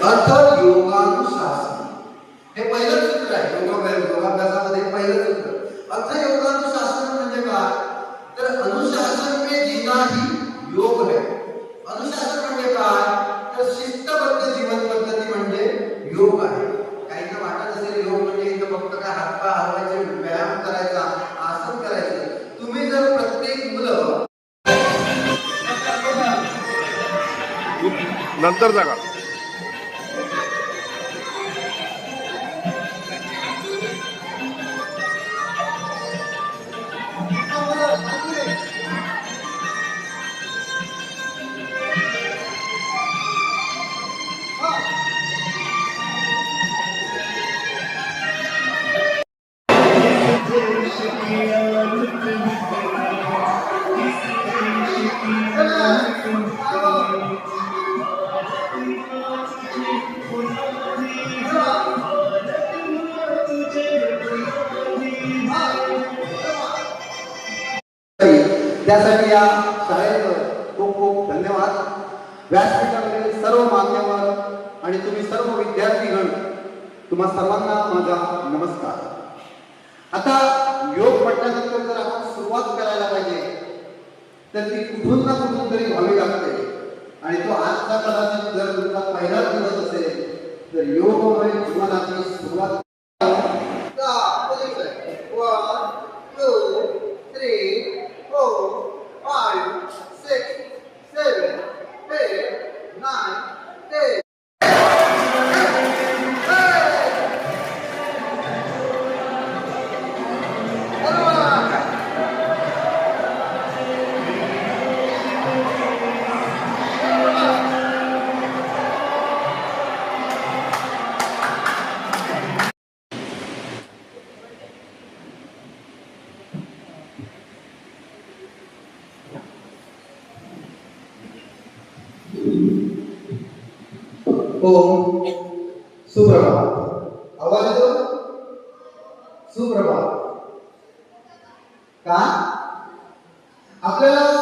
अर्थ योगानुशासन हे पहिलं सूत्र आहे. योगाभ्यासामध्ये पहिलं सूत्र अर्थ योगानुशासन म्हणजे काय? तर अनुशासन में जीना ही योग है. अनुशासन म्हणजे काय? तर शिस्तबद्ध जीवन पद्धती म्हणजे योग आहे. काहींना वाटत असेल योग म्हणजे इथं फक्त काय हातपाय हलवायचे, व्यायाम करायचा, आसन करायचं. तुम्ही जर प्रत्येक मुलं नंतर जागा त्यासाठी या शाळेचं खूप खूप धन्यवाद. व्यासपीठावरील सर्व मान्यवर आणि तुम्ही सर्व विद्यार्थीगण, तुम्हा सर्वांना माझा नमस्कार. आता योग म्हटल्यानंतर जर आपण सुरुवात करायला पाहिजे तर ती कुठून ना कुठून तरी व्हावी लागते. आणि तो आजचा कदाचित जर तुमचा पहिला दिवस असेल तर योगमुळे जीवनाची सुरुवात. 1 2 3 4 5 6 7 8 9 10. ओम सुप्रभात. आवाज येतो? सुप्रभात. का आपल्याला